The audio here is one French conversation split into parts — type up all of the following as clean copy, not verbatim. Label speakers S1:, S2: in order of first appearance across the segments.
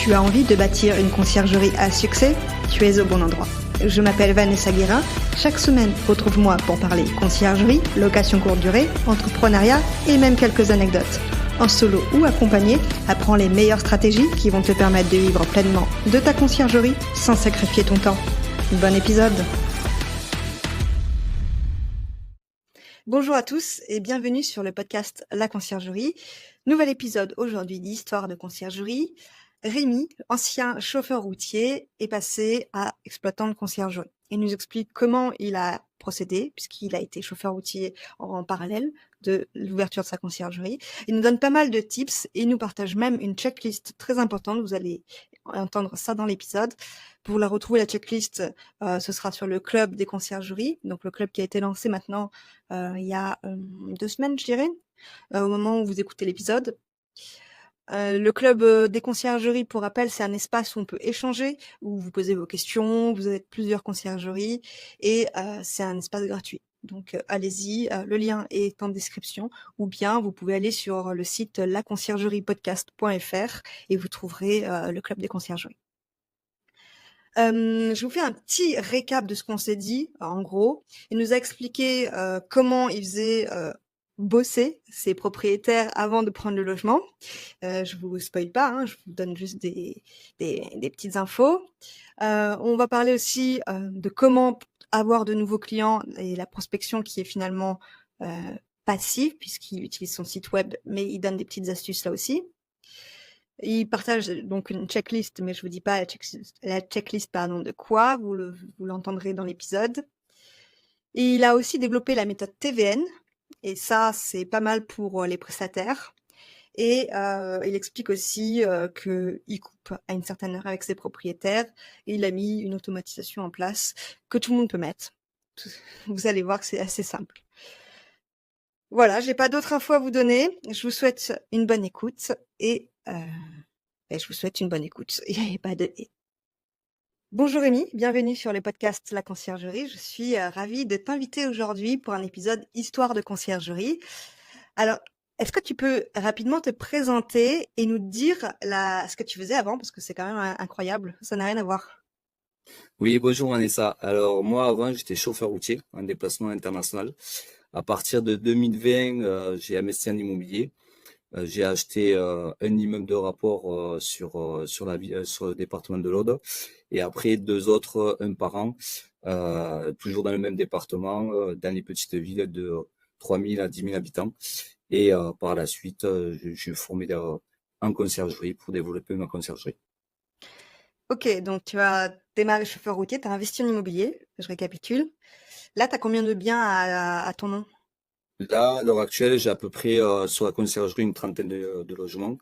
S1: Tu as envie de bâtir une conciergerie à succès? Tu es au bon endroit. Je m'appelle Vanessa Guérin. Chaque semaine, retrouve-moi pour parler conciergerie, location courte durée, entrepreneuriat et même quelques anecdotes. En solo ou accompagné, apprends les meilleures stratégies qui vont te permettre de vivre pleinement de ta conciergerie sans sacrifier ton temps. Bon épisode! Bonjour à tous et bienvenue sur le podcast La Conciergerie. Nouvel épisode aujourd'hui d'Histoire de conciergerie. Rémi, ancien chauffeur routier, est passé à exploitant de conciergerie. Il nous explique comment il a procédé, puisqu'il a été chauffeur routier en parallèle de l'ouverture de sa conciergerie. Il nous donne pas mal de tips et il nous partage même une checklist très importante. Vous allez entendre ça dans l'épisode. Pour la retrouver, la checklist, ce sera sur le club des conciergeries, donc le club qui a été lancé maintenant il y a 2 semaines, je dirais, au moment où vous écoutez l'épisode. Le club des conciergeries, pour rappel, c'est un espace où on peut échanger, où vous posez vos questions, vous êtes plusieurs conciergeries et c'est un espace gratuit. Donc allez-y, le lien est en description ou bien vous pouvez aller sur le site laconciergeriepodcast.fr et vous trouverez le club des conciergeries. Je vous fais un petit récap de ce qu'on s'est dit. En gros, il nous a expliqué comment il faisait bosser ses propriétaires avant de prendre le logement. Je vous spoil pas, hein, je vous donne juste des petites infos. On va parler aussi de comment avoir de nouveaux clients et la prospection qui est finalement passive puisqu'il utilise son site web, mais il donne des petites astuces là aussi. Il partage donc une checklist, mais je vous dis pas la checklist de quoi, vous l'entendrez dans l'épisode. Et il a aussi développé la méthode TVN, et ça, c'est pas mal pour les prestataires. Et il explique aussi qu'il coupe à une certaine heure avec ses propriétaires, et il a mis une automatisation en place que tout le monde peut mettre. Vous allez voir que c'est assez simple. Voilà, j'ai pas d'autres infos à vous donner. Je vous souhaite une bonne écoute et je vous souhaite une bonne écoute. Il n'y a pas de et. Bonjour Rémi, bienvenue sur le podcast La Conciergerie. Je suis ravie de t'inviter aujourd'hui pour un épisode Histoire de conciergerie. Alors, est-ce que tu peux rapidement te présenter et nous dire ce que tu faisais avant, parce que c'est quand même incroyable, ça n'a rien à voir.
S2: Oui, bonjour Vanessa. Alors moi avant j'étais chauffeur routier en déplacement international. À partir de 2020, j'ai investi en immobilier. J'ai acheté un immeuble de rapport sur la ville, sur le département de l'Aude, et après 2 autres, un par an, toujours dans le même département, dans les petites villes de 3000 à 10 000 habitants. Et par la suite, je suis formé en conciergerie pour développer ma conciergerie.
S1: Ok, donc tu as démarré chauffeur routier, tu as investi en immobilier, je récapitule. Là, tu as combien de biens à ton nom?
S2: Là, à l'heure actuelle, j'ai à peu près sur la conciergerie une trentaine de logements.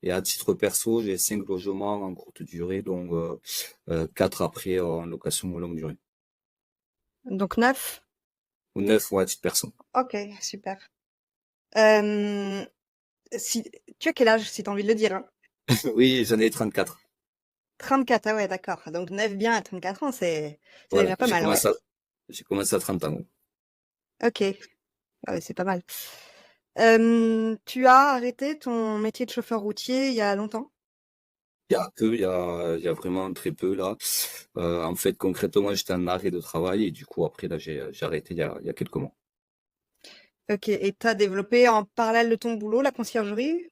S2: Et à titre perso, j'ai 5 logements en courte durée, donc 4 après en location longue durée.
S1: Donc 9.
S2: Ou 9 à titre perso.
S1: Ok, super. Tu as quel âge, si tu as envie de le dire, hein?
S2: Oui, j'en ai 34.
S1: 34, ah ouais, d'accord. Donc 9 biens à 34 ans, c'est
S2: Voilà,
S1: déjà pas mal, ouais.
S2: j'ai commencé à 30 ans.
S1: Ok, ah ouais, c'est pas mal. Tu as arrêté ton métier de chauffeur routier il y a longtemps?
S2: Il y a vraiment très peu là. En fait, concrètement, j'étais en arrêt de travail et du coup, après, là, j'ai arrêté il y a quelques mois.
S1: Ok, et tu as développé en parallèle de ton boulot la conciergerie?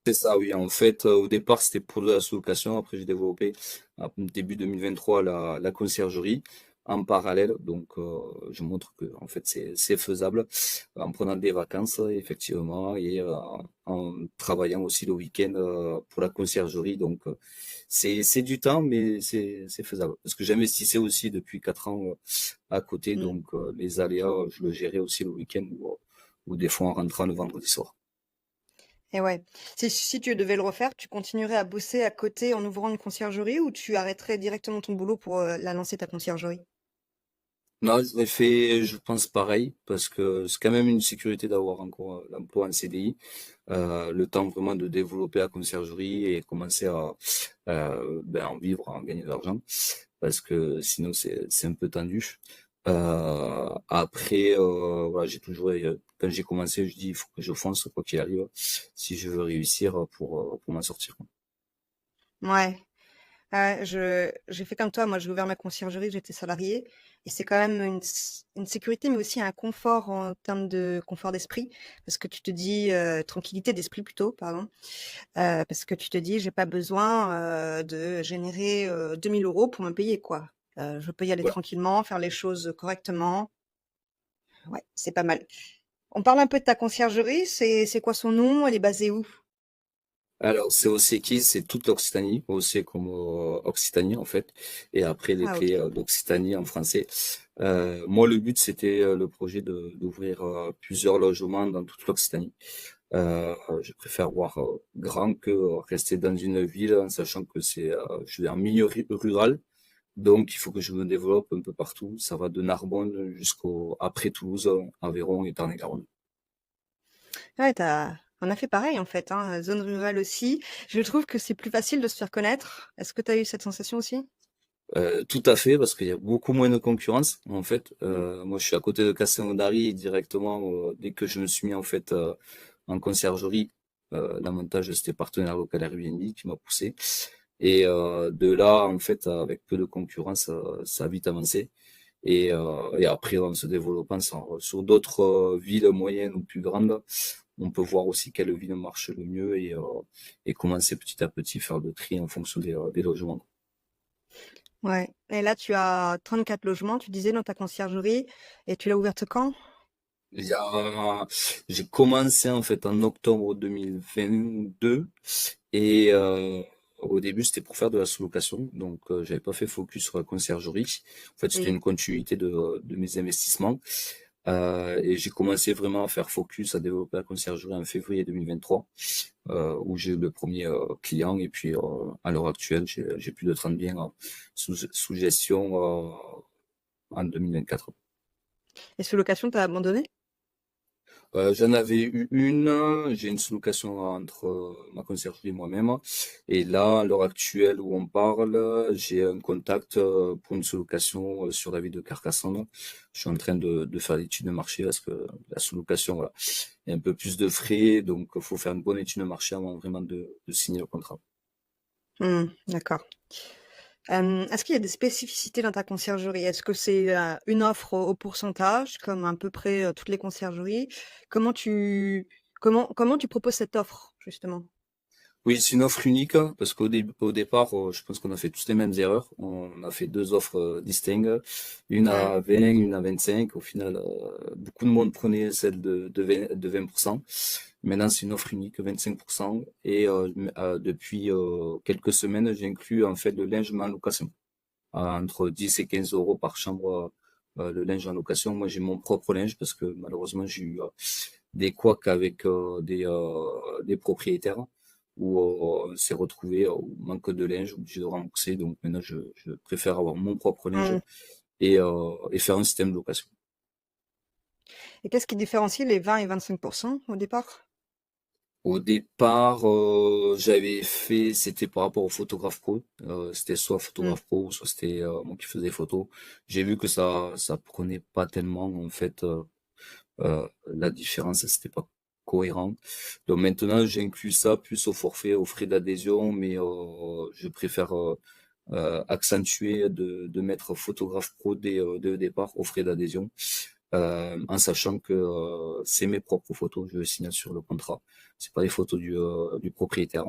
S2: C'est ça, oui. En fait, au départ, c'était pour de la sous-location. Après, j'ai développé, début 2023, la conciergerie en parallèle. Donc, je montre que, en fait, c'est faisable en prenant des vacances, effectivement, et en travaillant aussi le week-end, pour la conciergerie. Donc, c'est du temps, mais c'est faisable. Parce que j'investissais aussi depuis 4 ans, à côté.
S1: Mm.
S2: Donc, les aléas, je le gérais aussi le week-end ou des fois en rentrant le vendredi soir.
S1: Et ouais. Si tu devais le refaire, tu continuerais à bosser à côté en ouvrant une conciergerie ou tu arrêterais directement ton boulot pour la lancer ta conciergerie?
S2: Non, j'aurais fait, je pense pareil, parce que c'est quand même une sécurité d'avoir encore l'emploi en CDI, le temps vraiment de développer la conciergerie et commencer à en vivre, à en gagner de l'argent, parce que sinon c'est un peu tendu. Après, voilà, j'ai toujours, quand j'ai commencé, je dis il faut que je fonce quoi qu'il arrive, si je veux réussir pour m'en sortir.
S1: Ouais. J'ai fait comme toi, moi j'ai ouvert ma conciergerie, j'étais salariée et c'est quand même une sécurité, mais aussi un confort en termes de confort d'esprit, parce que tu te dis tranquillité d'esprit plutôt, pardon, parce que tu te dis j'ai pas besoin de générer 2000 euros pour me payer quoi. Je peux y aller
S2: Ouais.
S1: tranquillement, faire les choses correctement. Ouais, c'est pas mal. On parle un peu de ta conciergerie, c'est quoi son nom? Elle est basée où?
S2: Alors, c'est OCKI, c'est toute l'Occitanie, OC comme Occitanie en fait, et après les
S1: Ah
S2: clés
S1: ok.
S2: d'Occitanie en français. Moi, le but, c'était le projet d'ouvrir plusieurs logements dans toute l'Occitanie. Je préfère voir grand que rester dans une ville, en sachant que je suis en milieu rural, donc il faut que je me développe un peu partout. Ça va de Narbonne jusqu'au après Toulouse, Aveyron et Tarn-et-Garonne.
S1: Ouais, on a fait pareil en fait, hein, zone rurale aussi. Je trouve que c'est plus facile de se faire connaître. Est-ce que tu as eu cette sensation aussi?
S2: Tout à fait, parce qu'il y a beaucoup moins de concurrence, en fait. Moi, je suis à côté de Castelnaudary et directement, dès que je me suis mis, en fait, en conciergerie, l'avantage, c'était partenaire local Airbnb qui m'a poussé. Et de là, en fait, avec peu de concurrence, ça a vite avancé. Et après, en se développant sur d'autres villes moyennes ou plus grandes, on peut voir aussi quelle ville marche le mieux et commencer petit à petit faire le tri en fonction des logements.
S1: Ouais. Et là, tu as 34 logements, tu disais, dans ta conciergerie, et tu l'as ouverte quand?
S2: Il y a- J'ai commencé en fait en octobre 2022 et au début c'était pour faire de la sous-location, donc j'avais pas fait focus sur la conciergerie. En fait c'était
S1: Oui.
S2: une continuité de mes investissements et j'ai commencé vraiment à faire focus, à développer la conciergerie en février 2023 où j'ai eu le premier client et puis à l'heure actuelle j'ai plus de 30 biens sous gestion en 2024.
S1: Et sous location, t'as abandonné?
S2: J'en avais eu une, j'ai une sous-location entre ma conciergerie et moi-même. Et là, à l'heure actuelle où on parle, j'ai un contact pour une sous-location sur la ville de Carcassonne. Je suis en train de faire l'étude de marché parce que la sous-location, voilà, il y a un peu plus de frais, donc il faut faire une bonne étude de marché avant vraiment de signer le contrat.
S1: D'accord. Est-ce qu'il y a des spécificités dans ta conciergerie? Est-ce que c'est une offre au pourcentage, comme à peu près toutes les conciergeries? Comment tu, comment tu proposes cette offre, justement?
S2: Oui, c'est une offre unique hein, parce au départ, je pense qu'on a fait tous les mêmes erreurs. On a fait deux offres distinctes, une
S1: Hmm.
S2: à 20, une à 25. Au final, beaucoup de monde prenait celle de 20%. Maintenant, c'est une offre unique, 25%. Et depuis quelques semaines, j'ai inclus en fait le linge en location. Entre 10 et 15 euros par chambre, le linge en location. Moi, j'ai mon propre linge parce que malheureusement, j'ai eu des couacs avec des propriétaires où on s'est retrouvé au manque de linge, obligé de rembourser. Donc maintenant, je préfère avoir mon propre linge
S1: Hmm.
S2: et faire un système de location.
S1: Et qu'est-ce qui différencie les 20 et 25% au départ?
S2: Au départ, c'était par rapport au photographe pro. C'était soit
S1: Hmm.
S2: photographe pro, soit c'était moi qui faisais des photos. J'ai vu que ça prenait pas tellement en fait la différence, c'était pas cohérent. Donc maintenant, j'inclus ça plus au forfait, aux frais d'adhésion, mais je préfère accentuer de mettre photographe pro dès le départ aux frais d'adhésion, en sachant que c'est mes propres photos, je signe sur le contrat. C'est pas les photos du propriétaire.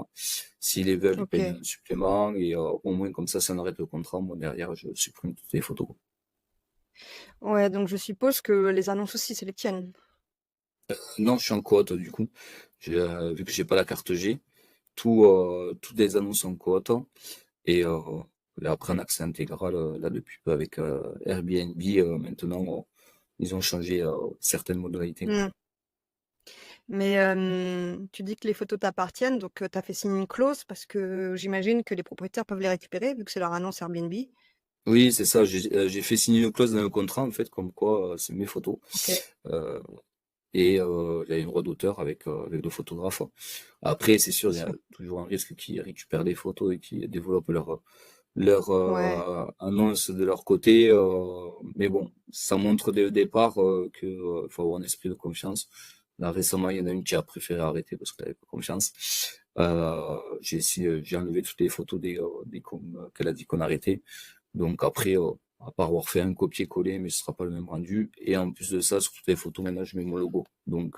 S2: S'ils les veulent, ils
S1: Ok.
S2: payent un supplément et au moins comme ça arrête le contrat. Moi derrière, je supprime toutes les photos.
S1: Ouais, donc je suppose que les annonces aussi, c'est les tiennes.
S2: Non, je suis en coop du coup. Vu que j'ai pas la carte G, toutes les annonces sont coop et après un accès intégral là depuis peu avec Airbnb maintenant ils ont changé certaines modalités.
S1: Hmm. Mais tu dis que les photos t'appartiennent, donc tu as fait signer une clause parce que j'imagine que les propriétaires peuvent les récupérer vu que c'est leur annonce Airbnb.
S2: Oui, c'est ça. J'ai fait signer une clause dans le contrat en fait comme quoi c'est mes photos
S1: Ok.
S2: euh, et il y a une droit d'auteur avec le photographe. Après, c'est sûr,
S1: Bien
S2: il y a
S1: sûr.
S2: toujours un risque qu'ils récupèrent des photos et qu'ils développent leur
S1: Ouais.
S2: annonce de leur côté. Mais bon, ça montre dès le départ que faut avoir un esprit de confiance. Là, récemment, il y en a une qui a préféré arrêter parce qu'elle avait pas confiance. J'ai enlevé toutes les photos qu'elle a dit qu'on arrêtait. Donc après, à part avoir fait un copier-coller, mais ce sera pas le même rendu. Et en plus de ça, sur toutes les photos, maintenant, je mets mon logo. Donc,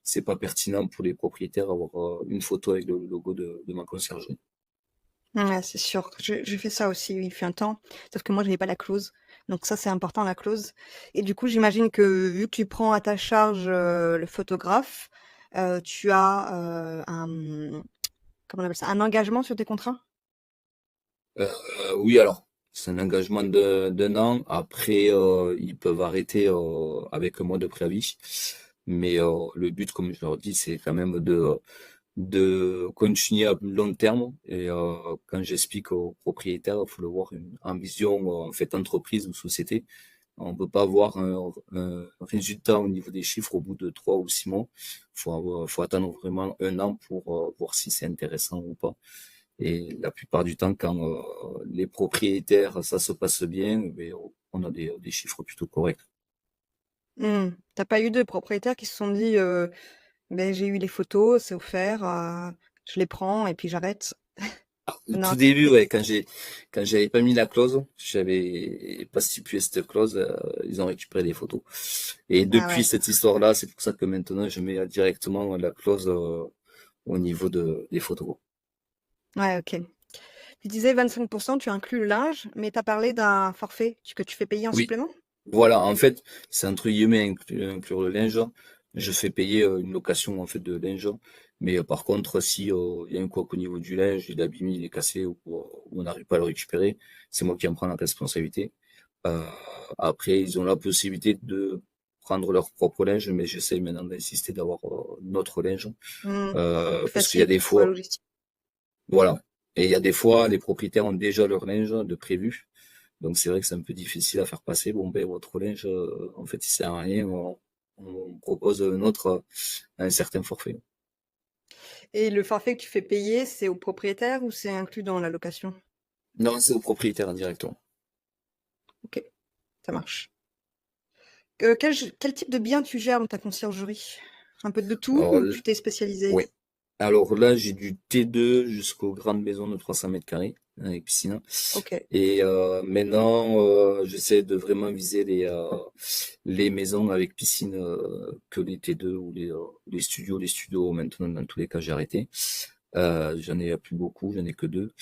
S2: c'est pas pertinent pour les propriétaires d'avoir une photo avec le logo de ma conciergerie.
S1: Ouais, c'est sûr. J'ai fait ça aussi, il fut un temps. Sauf que moi, j'avais pas la clause. Donc ça, c'est important, la clause. Et du coup, j'imagine que vu que tu prends à ta charge le photographe, tu as comment on appelle ça, un engagement sur tes contrats?
S2: Oui, alors, c'est un engagement d'un an. Après, ils peuvent arrêter avec un mois de préavis. Mais le but, comme je leur dis, c'est quand même de continuer à plus long terme. Et quand j'explique aux propriétaires, il faut le voir en vision en fait entreprise ou société. On peut pas avoir un résultat au niveau des chiffres au bout de 3 ou 6 mois. Faut attendre vraiment un an pour voir si c'est intéressant ou pas. Et la plupart du temps, quand les propriétaires, ça se passe bien, ben, on a des chiffres plutôt corrects.
S1: T'as pas eu de propriétaires qui se sont dit, ben j'ai eu les photos, c'est offert, je les prends et puis j'arrête.
S2: Au
S1: Non.
S2: tout début, ouais, quand j'avais pas mis la clause, j'avais pas stipulé cette clause, ils ont récupéré des photos. Et
S1: Ah
S2: depuis
S1: ouais.
S2: cette histoire-là, c'est pour ça que maintenant je mets directement la clause au niveau des photos.
S1: Ouais, ok. Tu disais 25%, tu inclus le linge, mais t'as parlé d'un forfait que tu fais payer en
S2: Oui,
S1: supplément?
S2: voilà, en fait, c'est entre guillemets inclure le linge. Je fais payer une location en fait de linge, mais par contre, si il y a un couac au niveau du linge, il est abîmé, il est cassé ou on n'arrive pas à le récupérer, c'est moi qui en prends la responsabilité. Euh, Après, ils ont la possibilité de prendre leur propre linge, mais j'essaie maintenant d'insister d'avoir notre linge,
S1: C'est plus
S2: parce qu'il y a
S1: facile
S2: des
S1: pour la
S2: fois,
S1: logistique.
S2: voilà, et il y a des fois, les propriétaires ont déjà leur linge de prévu. Donc c'est vrai que c'est un peu difficile à faire passer. Bon, ben votre linge, en fait, il sert à rien. On propose un autre à un certain forfait.
S1: Et le forfait que tu fais payer, c'est au propriétaire ou c'est inclus dans la location?
S2: Non, c'est au propriétaire directement.
S1: Ok, ça marche. Quel type de bien tu gères dans ta conciergerie? Un peu de tout
S2: Alors,
S1: ou tu t'es spécialisé?
S2: ouais. Alors là, j'ai du T2 jusqu'aux grandes maisons de 300 mètres carrés avec piscine.
S1: Ok.
S2: Et maintenant, j'essaie de vraiment viser les maisons avec piscine que les T2 ou les studios. Les studios, maintenant, dans tous les cas, j'ai arrêté. J'en ai plus beaucoup, j'en ai que deux.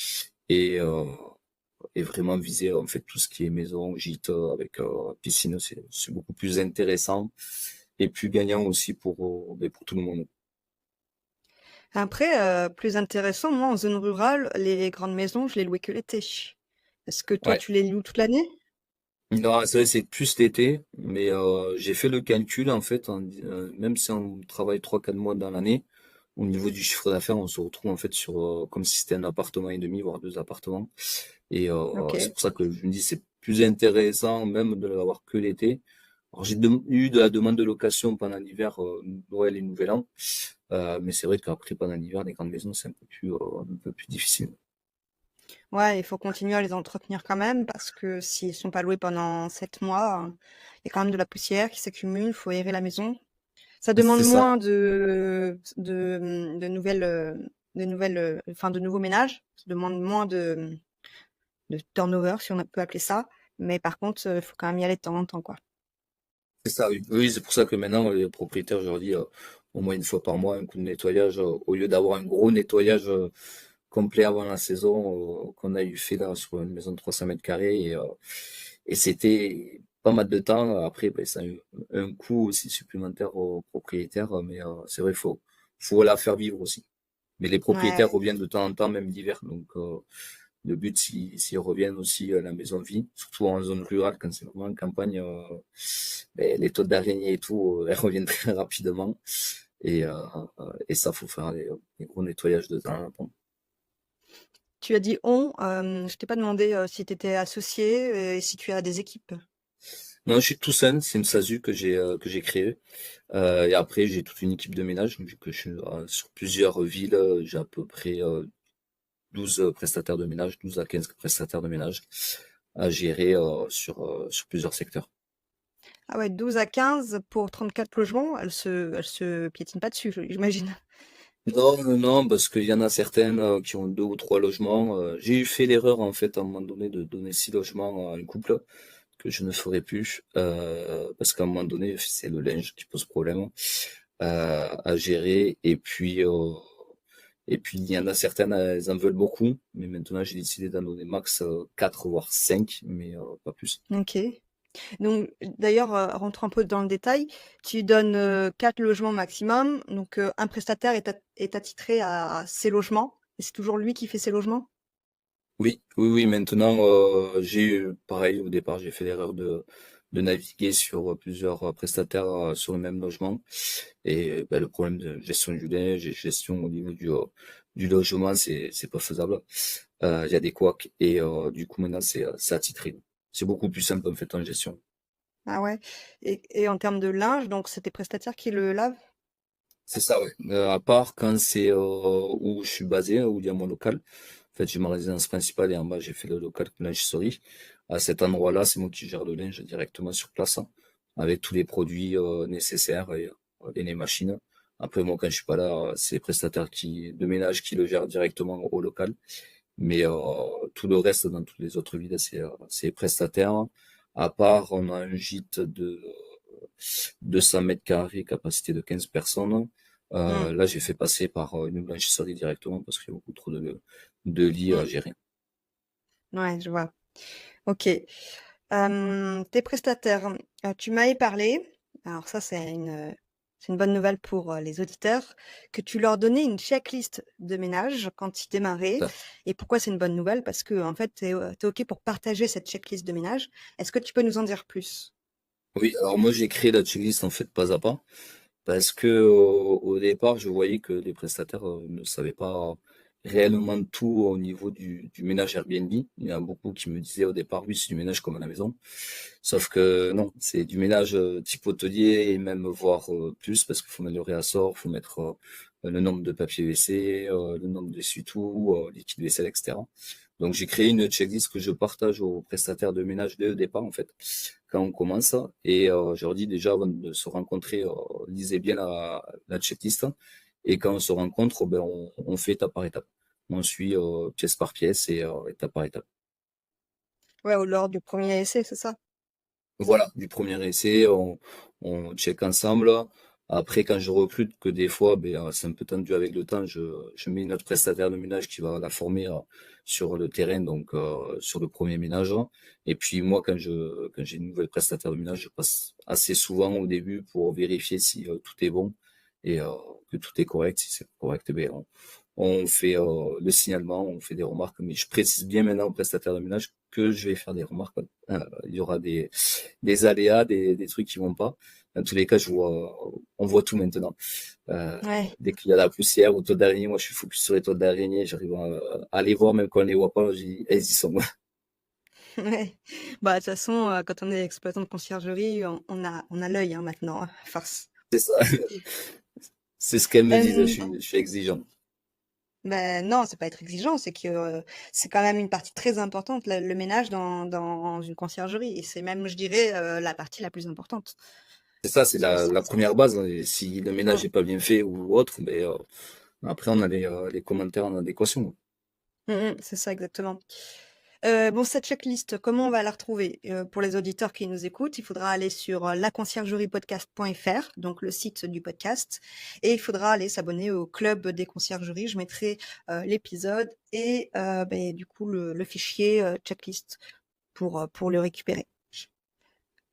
S2: Et, euh, et vraiment viser en fait tout ce qui est maison, gîte avec piscine, c'est beaucoup plus intéressant et plus gagnant aussi ben, pour tout le monde.
S1: Après, plus intéressant, moi, en zone rurale, les grandes maisons, je les louais que l'été. Est-ce que toi,
S2: Ouais.
S1: tu les loues toute l'année?
S2: Non, c'est vrai, c'est plus l'été, mais j'ai fait le calcul en fait, même si on travaille 3 4 mois dans l'année, au niveau du chiffre d'affaires, on se retrouve en fait sur comme si c'était un appartement et demi, voire 2 appartements. Et
S1: Ok.
S2: c'est pour ça que je me dis c'est plus intéressant même de l'avoir que l'été. Alors eu de la demande de location pendant l'hiver, Noël et Nouvel An, mais c'est vrai qu'après pendant l'hiver, les grandes maisons c'est un peu plus difficile.
S1: Ouais, il faut continuer à les entretenir quand même parce que s'ils sont pas loués pendant 7 mois, il y a quand même de la poussière qui s'accumule, il faut aérer la maison. Ça demande
S2: C'est ça.
S1: moins enfin, de nouveaux ménages. Ça demande moins de turnover, si on peut appeler ça. Mais par contre, il faut quand même y aller de temps en temps, quoi.
S2: C'est ça, oui. Oui, c'est pour ça que maintenant, les propriétaires, je leur dis au moins une fois par mois, un coup de nettoyage, au lieu d'avoir un gros nettoyage complet avant la saison qu'on a eu fait là sur une maison de 300 mètres carrés. Et c'était pas mal de temps. Après, ben, ça a eu un coût aussi supplémentaire aux propriétaires, mais c'est vrai, faut la faire vivre aussi. Mais les propriétaires
S1: Ouais.
S2: reviennent de temps en temps, même l'hiver. Donc, le but, s'ils reviennent aussi à la maison vie, surtout en zone rurale, quand c'est vraiment en campagne, ben, les taux d'araignée et tout, elles reviennent très rapidement. Et ça, faut faire des gros nettoyages de temps en temps.
S1: Tu as dit on, je t'ai pas demandé si tu étais associé et si tu as des équipes.
S2: Non, je suis tout seul, c'est une SASU que j'ai créée. Et après, j'ai toute une équipe de ménage, vu que je suis sur plusieurs villes, j'ai à peu près 12 prestataires de ménage, 12 à 15 prestataires de ménage à gérer sur plusieurs secteurs.
S1: Ah ouais, 12 à 15 pour 34 logements, elles se piétinent pas dessus, j'imagine.
S2: Non, non, non, parce qu'il y en a certaines qui ont 2 ou 3 logements. J'ai eu fait l'erreur en fait à un moment donné de donner 6 logements à un couple que je ne ferai plus parce qu'à un moment donné c'est le linge qui pose problème à gérer et puis il y en a certaines elles en veulent beaucoup mais maintenant j'ai décidé d'en donner max 4 voire 5 mais pas plus.
S1: OK. Donc d'ailleurs, rentrons un peu dans le détail. Tu donnes, 4 logements maximum, donc un prestataire est attitré à ces logements et c'est toujours lui qui fait ces logements?
S2: Oui, oui, oui, maintenant, j'ai eu, pareil, au départ, j'ai fait l'erreur de naviguer sur plusieurs prestataires sur le même logement. Et ben, le problème de gestion du linge et gestion au niveau du logement, c'est pas faisable. Il y a des couacs et du coup, maintenant, c'est attitré. C'est beaucoup plus simple en fait en gestion.
S1: Ah ouais, et en termes de linge, donc c'est tes prestataires qui le lavent?
S2: C'est ça, ouais. À part quand c'est où je suis basé, où il y a mon local. En fait, j'ai ma résidence principale et en bas, j'ai fait le local lingerie. À cet endroit-là, c'est moi qui gère le linge directement sur place, hein, avec tous les produits nécessaires et les machines. Après, moi, quand je suis pas là, c'est les prestataires de ménage qui le gèrent directement au local. Mais tout le reste, dans toutes les autres villes, c'est les prestataires. À part, on a un gîte de 200 mètres carrés, capacité de 15 personnes.
S1: Mmh.
S2: Là, j'ai fait passer par une blanchisserie directement parce qu'il y a beaucoup trop de lits à
S1: Mmh.
S2: gérer.
S1: Ouais, je vois. OK. Tes prestataires, tu m'avais parlé, alors ça c'est une bonne nouvelle pour, les auditeurs, que tu leur donnais une checklist de ménage quand ils démarraient.
S2: Ça.
S1: Et pourquoi c'est une bonne nouvelle? Parce que en fait, tu es, OK pour partager cette checklist de ménage. Est-ce que tu peux nous en dire plus?
S2: Oui, alors moi j'ai créé la checklist en fait pas à pas parce que au départ je voyais que les prestataires ne savaient pas réellement tout au niveau du ménage Airbnb. Il y en a beaucoup qui me disaient au départ oui c'est du ménage comme à la maison, sauf que non c'est du ménage type hôtelier et même voire plus parce qu'il faut mettre le réassort, faut mettre le nombre de papiers WC, le nombre d'essuie-tout, liquide vaisselle, etc. Donc j'ai créé une checklist que je partage aux prestataires de ménage dès le départ en fait quand on commence. Et je leur dis déjà avant de se rencontrer, lisez bien la checklist. Et quand on se rencontre, ben, on fait étape par étape. On suit pièce par pièce et étape par étape.
S1: Ouais, ou lors du premier essai, c'est ça?
S2: Voilà, du premier essai, on check ensemble. Après, quand je recrute, que des fois, ben, c'est un peu tendu avec le temps, je mets notre prestataire de ménage qui va la former sur le terrain, donc sur le premier ménage. Et puis moi, quand j'ai une nouvelle prestataire de ménage, je passe assez souvent au début pour vérifier si tout est bon et que tout est correct. Si c'est correct, ben, on fait le signalement, on fait des remarques. Mais je précise bien maintenant au prestataire de ménage que je vais faire des remarques. Il y aura des aléas, des trucs qui vont pas. Dans tous les cas, on voit tout maintenant. Euh,
S1: Ouais,
S2: dès qu'il y a la poussière ou toile d'araignée, moi je suis focus sur les toiles d'araignée, j'arrive à les voir même quand on les voit pas, elles y sont.
S1: ouais. Bah, de toute façon, quand on est exploitant de conciergerie, on a l'œil, hein, maintenant, à force.
S2: C'est ça. C'est ce qu'elles me disent,
S1: Hem
S2: je suis exigeant.
S1: Ben non, c'est pas être exigeant, c'est que, c'est quand même une partie très importante, le ménage dans une conciergerie et c'est même, je dirais, la partie la plus importante.
S2: C'est ça, c'est
S1: C'est
S2: la première base, hein. Et si le ménage
S1: mmh,
S2: n'est pas bien fait ou autre, ben, après on a les commentaires en adéquation.
S1: c'est ça exactement. Bon, cette checklist, comment on va la retrouver? Pour les auditeurs qui nous écoutent, il faudra aller sur, laconciergeriepodcast.fr, donc le site du podcast, et il faudra aller s'abonner au club des conciergeries. Je mettrai, l'épisode et beh, du coup le fichier, checklist pour le récupérer.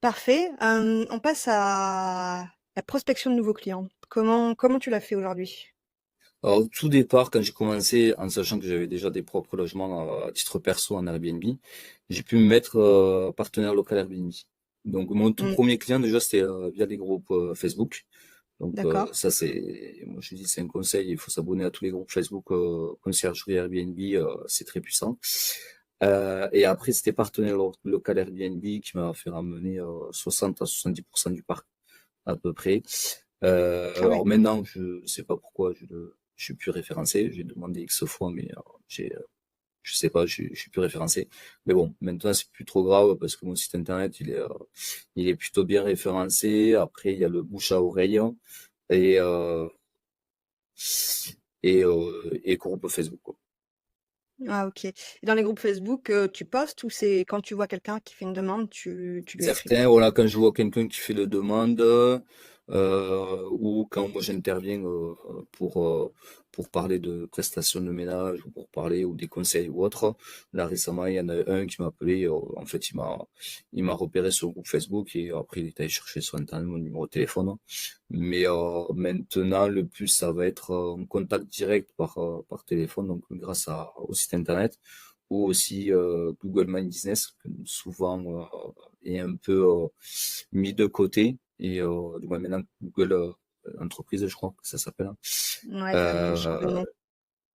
S1: Parfait. On passe à la prospection de nouveaux clients. Comment tu l'as fait aujourd'hui?
S2: Alors, au tout départ, quand j'ai commencé, en sachant que j'avais déjà des propres logements à titre perso en Airbnb, j'ai pu me mettre partenaire local Airbnb. Donc, mon tout
S1: Mmh,
S2: premier client, déjà, c'était via les groupes Facebook. Donc,
S1: d'accord.
S2: ça, moi, je dis, c'est un conseil, il faut s'abonner à tous les groupes Facebook, conciergerie Airbnb, c'est très puissant. Et après, c'était partenaire local Airbnb qui m'a fait ramener 60 à 70% du parc, à peu près.
S1: Ah ouais.
S2: Alors maintenant, je sais pas pourquoi je suis plus référencé. J'ai demandé X fois, mais je sais pas, je suis plus référencé. Mais bon, maintenant c'est plus trop grave parce que mon site internet il est plutôt bien référencé. Après, il y a le bouche à oreille et et groupe Facebook, quoi.
S1: Ah OK. Et dans les groupes Facebook, tu postes ou c'est quand tu vois quelqu'un qui fait une demande, tu lui écris?
S2: Certains, voilà, quand je vois quelqu'un qui fait le demande, ou quand moi j'interviens pour parler de prestations de ménage ou pour parler ou des conseils ou autre. Là récemment, il y en a un qui m'a appelé. En fait, il m'a repéré sur le groupe Facebook et après il est allé chercher sur Internet mon numéro de téléphone. Mais maintenant, le plus ça va être en contact direct par téléphone, donc au site Internet ou aussi Google My Business, que souvent est un peu mis de côté. Et du moins maintenant Google Entreprise, je crois que ça s'appelle, hein.
S1: Ouais, ça me change de
S2: Euh,
S1: nom.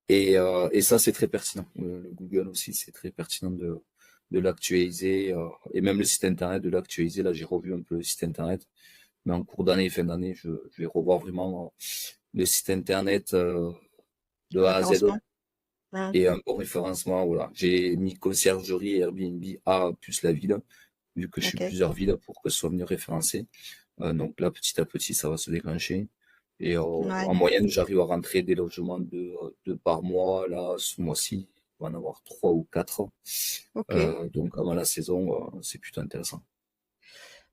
S2: et ça, c'est très pertinent. Le Google aussi, c'est très pertinent de l'actualiser. Et même le site internet, de l'actualiser. Là, j'ai revu un peu le site internet. Mais en cours d'année, fin d'année, je vais revoir vraiment le site internet de A à Z
S1: Référencement? Mmh.
S2: et un bon référencement. Voilà. J'ai mis conciergerie et Airbnb A plus la ville, vu que je suis
S1: OK.
S2: plusieurs villes pour que ce soit mieux référencé. Donc là, petit à petit, ça va se déclencher. Et
S1: Ouais,
S2: en moyenne, j'arrive à rentrer des logements de par mois. Là, ce mois-ci, il va en avoir 3 ou 4.
S1: OK.
S2: Donc avant la saison, c'est plutôt intéressant.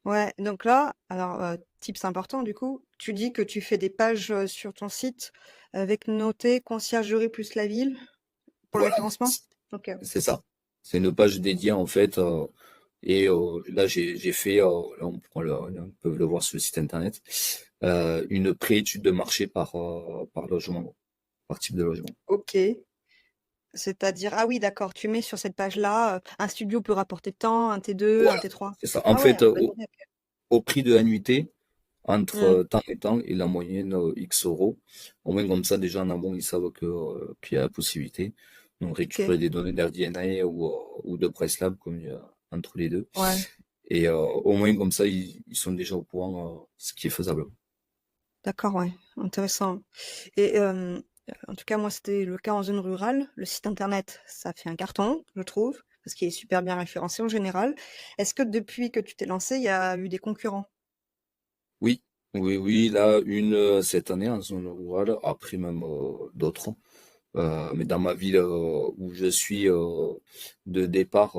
S1: Ouais, donc là, alors, tips important du coup, tu dis que tu fais des pages, sur ton site avec noté conciergerie plus la ville pour le
S2: Voilà,
S1: référencement? OK.
S2: c'est ça. C'est une page dédiée en fait. Et là, j'ai fait, là, on peut le voir sur le site internet, une pré-étude de marché par logement, par type de logement.
S1: OK. C'est-à-dire ah oui d'accord, tu mets sur cette page-là, un studio peut rapporter tant, un T2, un
S2: Voilà,
S1: T3.
S2: c'est ça. En
S1: Ah ouais,
S2: fait,
S1: une bonne idée, OK.
S2: au prix de la nuitée, entre
S1: Mmh.
S2: temps et temps, et la moyenne X euros. Au moins comme ça, déjà en amont, ils savent qu'il y a la possibilité. Donc
S1: OK.
S2: récupérer des données d'AirDNA ou de PriceLab, comme il y a entre les deux.
S1: Ouais,
S2: Et au moins comme ça, ils sont déjà au courant ce qui est faisable.
S1: d'accord, ouais, intéressant. Et en tout cas, moi, c'était le cas en zone rurale. Le site internet, ça fait un carton, je trouve, parce qu'il est super bien référencé en général. Est-ce que depuis que tu t'es lancé, il y a eu des concurrents?
S2: Oui, oui, oui, là, une cette année en zone rurale, après même d'autres. Mais dans ma ville où je suis de départ,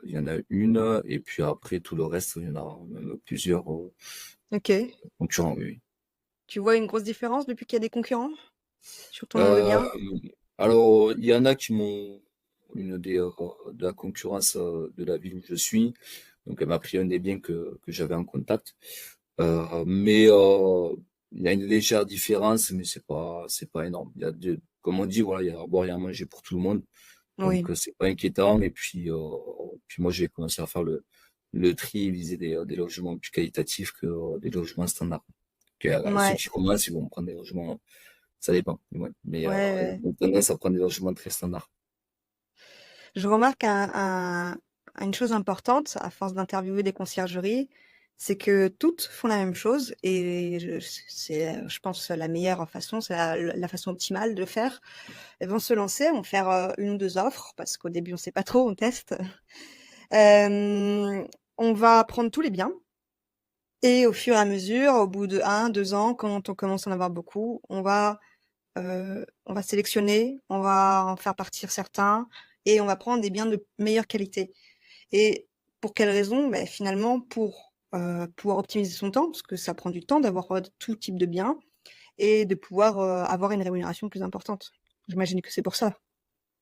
S2: il y en a une, et puis après tout le reste, il y en a même plusieurs
S1: OK.
S2: concurrents, oui. Oui.
S1: Tu vois une grosse différence depuis qu'il y a des concurrents sur ton nombre de
S2: Euh,
S1: biens?
S2: alors, il y en a qui m'ont de la concurrence de la ville où je suis, donc elle m'a pris un des biens que j'avais en contact. Mais il y a une légère différence, mais c'est pas énorme. Comme on dit, voilà, il y a à boire et à manger pour tout le monde. Donc,
S1: Oui.
S2: c'est pas inquiétant. Et puis moi, j'ai commencé à faire le tri et viser des logements plus qualitatifs que des logements standards. Ceux
S1: Ouais,
S2: qui commencent, ils vont prendre des logements, ça dépend. Ouais. Mais
S1: ouais, ouais.
S2: ils ont tendance à prendre des logements très standards.
S1: Je remarque une chose importante à force d'interviewer des conciergeries, c'est que toutes font la même chose et c'est, je pense, la meilleure façon, c'est la façon optimale de faire. Elles vont se lancer, vont faire 1 ou 2 offres parce qu'au début on sait pas trop, on teste. Euh, on va prendre tous les biens et au fur et à mesure, au bout de 1, 2 ans, quand on commence à en avoir beaucoup, on va sélectionner, on va en faire partir certains et on va prendre des biens de meilleure qualité. Et pour quelle raison? Beh, finalement pour, pouvoir optimiser son temps, parce que ça prend du temps d'avoir, tout type de biens et de pouvoir, avoir une rémunération plus importante. J'imagine que c'est pour ça,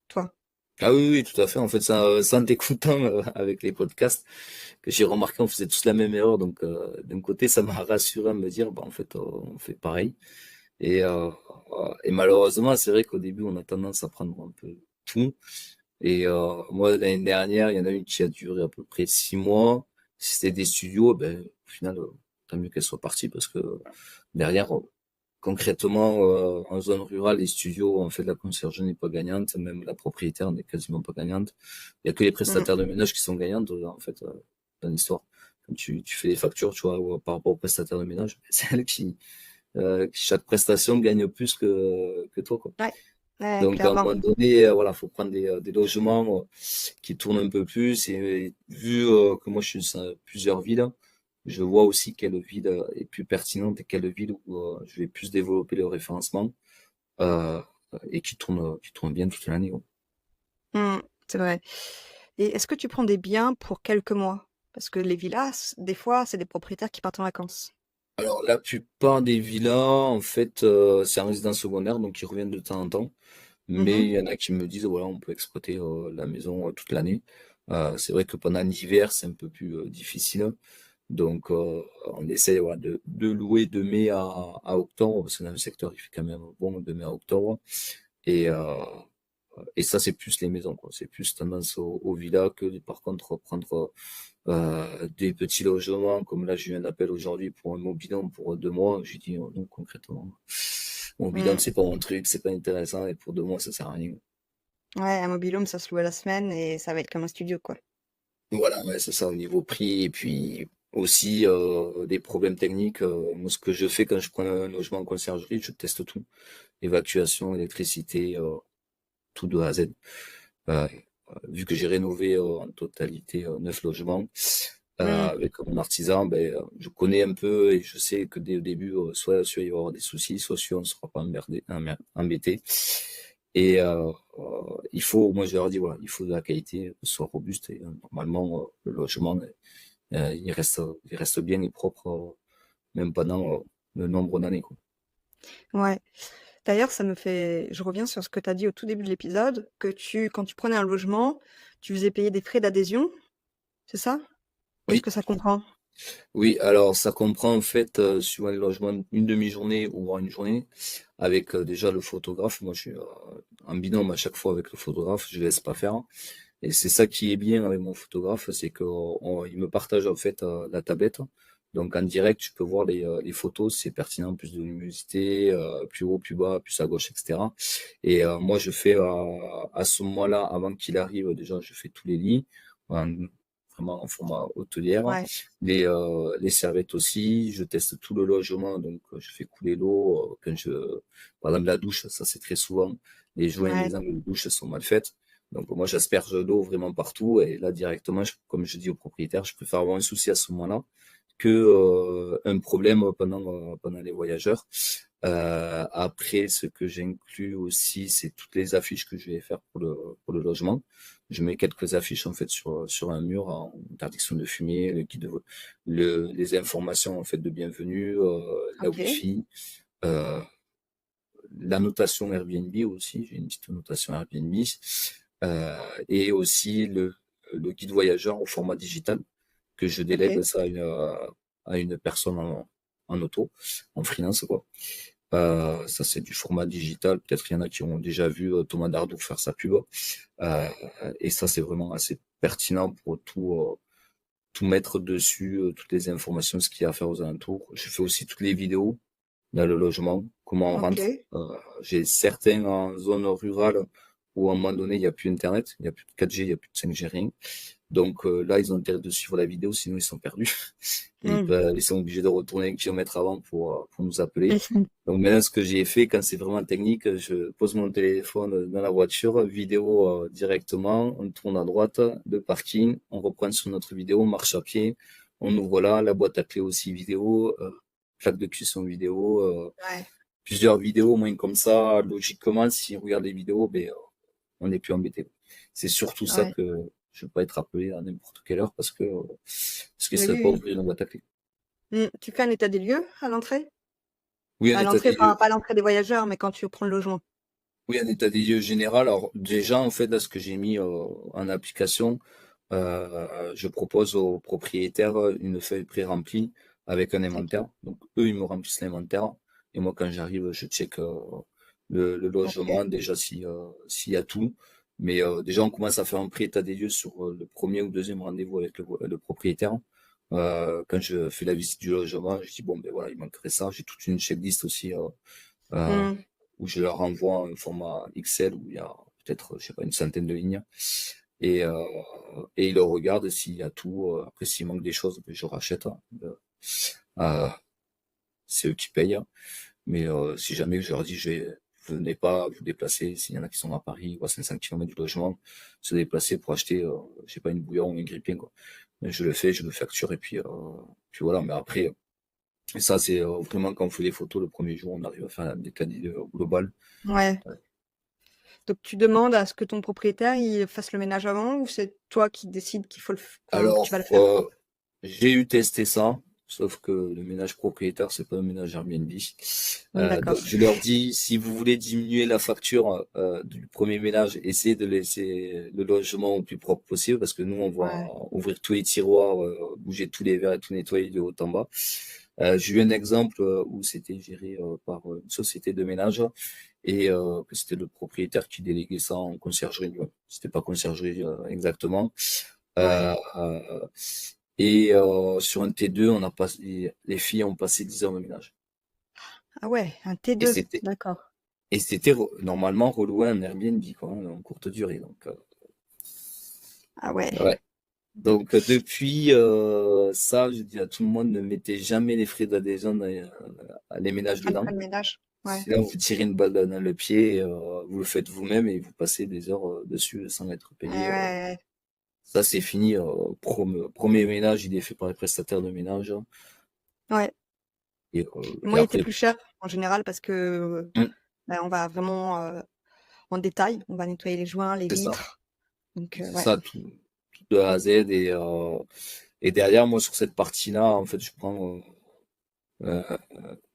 S1: toi?
S2: Ah oui, oui, tout à fait. En fait, ça en t'écoutant avec les podcasts, que j'ai remarqué, on faisait tous la même erreur. Donc, d'un côté, ça m'a rassuré à me dire, bah, en fait, on fait pareil. Et malheureusement, c'est vrai qu'au début, on a tendance à prendre un peu tout. Et moi, l'année dernière, il y en a une qui a duré à peu près 6 mois. Si c'était des studios, ben, au final, tant mieux qu'elle soit partie parce que derrière, concrètement, en zone rurale, les studios, en fait, la conciergerie n'est pas gagnante, même la propriétaire n'est quasiment pas gagnante. Il y a que les
S1: Mmh.
S2: prestataires de ménage qui sont gagnantes, en fait, dans l'histoire. Quand tu fais des factures, tu vois, par rapport aux prestataires de ménage, c'est elle chaque prestation gagne plus que toi, quoi.
S1: Ouais, ouais,
S2: Donc, à un
S1: clairement.
S2: moment donné, voilà, faut prendre des logements qui tournent un peu plus. Et vu que moi, je suis sur plusieurs villes, je vois aussi quelle ville est plus pertinente et quelle ville où je vais plus développer le référencement. Euh, et qui tourne bien toute l'année, quoi.
S1: Mmh, c'est vrai. Et est-ce que tu prends des biens pour quelques mois? Parce que les villas, des fois, c'est des propriétaires qui partent en vacances.
S2: Alors la plupart des villas, en fait, c'est en résidence secondaire, donc ils reviennent de temps en temps. Mais
S1: Mmh.
S2: il y en a qui me disent, voilà, on peut exploiter la maison toute l'année. C'est vrai que pendant l'hiver, c'est un peu plus difficile. Donc, on essaie, voilà, de louer de mai à octobre, parce que dans le secteur, il fait quand même bon de mai à octobre. Et, euh, et ça, c'est plus les maisons, quoi. C'est plus tendance aux villas que, par contre, prendre des petits logements, comme là, je viens d'appel aujourd'hui pour un mobil-home pour 2 mois. J'ai dit, non, concrètement, mobil-home,
S1: Mmh.
S2: c'est pas mon truc, c'est pas intéressant, et pour 2 mois, ça sert à rien.
S1: Ouais, un mobil-home, ça se loue à la semaine et ça va être comme un studio, quoi.
S2: Voilà, ouais, c'est ça au niveau prix et puis aussi des problèmes techniques. Moi, ce que je fais quand je prends un logement en conciergerie, je teste tout. Évacuation, électricité, tout de A à Z. Euh, Vu que j'ai rénové en totalité 9 logements
S1: Mmh.
S2: avec mon artisan, ben, je connais un peu et je sais que dès le début, soit il va y avoir des soucis, soit on ne sera pas embêté. Et il faut, moi je leur dis, voilà, il faut de la qualité, que ce soit robuste et normalement le logement, il reste bien et propre, même pendant le nombre d'années, quoi.
S1: Ouais. D'ailleurs, ça me fait je reviens sur ce que tu as dit au tout début de l'épisode, que quand tu prenais un logement, tu faisais payer des frais d'adhésion, c'est ça? Ou est-ce
S2: Oui,
S1: que ça comprend?
S2: oui, alors ça comprend en fait, suivant les logements, une demi-journée ou voire une journée, avec déjà le photographe. Moi, je suis en binôme à chaque fois avec le photographe, je ne laisse pas faire. Et c'est ça qui est bien avec mon photographe, c'est qu'il me partage en fait la tablette. Donc en direct, tu peux voir les photos, c'est pertinent, plus de luminosité, plus haut, plus bas, plus à gauche, etc. Et moi, je fais à ce moment-là, avant qu'il arrive, déjà, je fais tous les lits, vraiment en format hôtelière.
S1: Ouais,
S2: Les serviettes aussi, je teste tout le logement, donc je fais couler l'eau. Par exemple, la douche, ça c'est très souvent, les joints,
S1: ouais,
S2: les angles de douche sont mal faites. Donc moi, j'asperge l'eau vraiment partout et là directement, comme je dis au propriétaire, je préfère avoir un souci à ce moment-là que un problème pendant les voyageurs. Après, ce que j'inclus aussi, c'est toutes les affiches que je vais faire pour le logement. Je mets quelques affiches en fait sur un mur en interdiction de fumer, les informations en fait de bienvenue, la
S1: OK,
S2: Wi-Fi, euh, la notation Airbnb aussi. J'ai une petite notation Airbnb et aussi le guide voyageur au format digital que je délègue
S1: OK.
S2: ça à une personne en auto, en freelance quoi. Ça, c'est du format digital. Peut-être il y en a qui ont déjà vu Thomas Dardou faire sa pub. Euh, et ça, c'est vraiment assez pertinent pour tout mettre dessus, toutes les informations, ce qu'il y a à faire aux alentours. Je fais aussi toutes les vidéos dans le logement, comment on rentre.
S1: OK.
S2: J'ai certains en zone rurale où à un moment donné, il n'y a plus Internet, il n'y a plus de 4G, il n'y a plus de 5G, rien. Donc là, ils ont intérêt de suivre la vidéo, sinon ils sont perdus.
S1: Mmh.
S2: Ils sont obligés de retourner 1 kilomètre avant pour nous appeler. Donc maintenant, ce que j'ai fait, quand c'est vraiment technique, je pose mon téléphone dans la voiture, vidéo directement, on tourne à droite, le parking, on reprend sur notre vidéo, marche à pied, on ouvre là, la boîte à clé aussi vidéo, plaque de cuisson vidéo,
S1: Ouais,
S2: plusieurs vidéos, au moins comme ça, logiquement, si on regarde les vidéos, ben, on n'est plus embêté. C'est surtout ça
S1: ouais.
S2: que je veux pas être appelé à n'importe quelle heure parce qu'ils ne
S1: Oui,
S2: savent
S1: oui,
S2: pas
S1: oui.
S2: ouvrir la boîte à clé.
S1: Tu fais un état des lieux à l'entrée?
S2: Oui, un
S1: À
S2: état
S1: l'entrée,
S2: des
S1: enfin,
S2: lieux.
S1: pas à l'entrée des voyageurs, mais quand tu prends le logement.
S2: Oui, un état des lieux général. Alors déjà, en fait, là, ce que j'ai mis en application, je propose aux propriétaires une feuille pré-remplie avec un inventaire.
S1: OK,
S2: Donc eux, ils me remplissent l'inventaire. Et moi, quand j'arrive, je check le
S1: OK.
S2: logement, déjà s'il y a tout. Mais déjà, on commence à faire un pré-état des lieux sur le premier ou deuxième rendez-vous avec le propriétaire. Quand je fais la visite du logement, je dis, bon, ben voilà, il manquerait ça. J'ai toute une checklist aussi euh,
S1: Mmh.
S2: où je leur envoie un format Excel où il y a peut-être, je sais pas, une centaine de lignes. Et, euh, et ils le regardent s'il y a tout. Après, s'il manque des choses, ben, je rachète, hein. Euh, c'est eux qui payent. Mais si jamais je leur dis, venez pas vous déplacer, s'il y en a qui sont à Paris ou à 500 km du logement, se déplacer pour acheter, je sais pas, une bouillon ou un grille-pain, quoi. Je le fais, je le facture et puis voilà. Mais après, ça, c'est vraiment quand on fait les photos le premier jour, on arrive à faire un état des lieux global.
S1: Ouais. Donc tu demandes à ce que ton propriétaire, il fasse le ménage avant ou c'est toi qui décides qu'il faut enfin, que tu vas le
S2: Alors,
S1: faire?
S2: j'ai eu testé ça, sauf que le ménage propriétaire, c'est pas un ménage Airbnb. Donc
S1: D'accord.
S2: je leur dis, si vous voulez diminuer la facture du premier ménage, essayez de laisser le logement au plus propre possible, parce que nous, on va
S1: Ouais.
S2: ouvrir tous les tiroirs, bouger tous les verres et tout nettoyer de haut en bas. J'ai eu un exemple où c'était géré par une société de ménage et que c'était le propriétaire qui déléguait ça en conciergerie. Ouais. C'était pas conciergerie exactement.
S1: Ouais.
S2: Euh, euh, sur un T2, on a passé, les filles ont passé 10 heures de ménage.
S1: Ah ouais, un
S2: Et
S1: T2,
S2: c'était,
S1: d'accord.
S2: normalement reloué un Airbnb, quoi, hein, en courte durée. Donc,
S1: Ah ouais,
S2: ouais. Donc, depuis ça, je dis à tout le monde, ne mettez jamais les frais d'adhésion à les ménages dedans.
S1: après le ménage. Ouais.
S2: Sinon, vous tirez une balle dans le pied, vous le faites vous-même et vous passez des heures dessus sans être
S1: Ouais,
S2: payé.
S1: ouais,
S2: Ça, c'est fini. Premier ménage, il est fait par les prestataires de ménage.
S1: ouais. Ouais.
S2: Et
S1: Moi, il était
S2: après,
S1: plus cher en général parce que
S2: hum,
S1: on va vraiment en détail. On va nettoyer les joints, les
S2: c'est ça.
S1: vitres. Donc,
S2: C'est
S1: ouais.
S2: ça, tout de A à Z. Et derrière, moi, sur cette partie-là, en fait, je prends euh,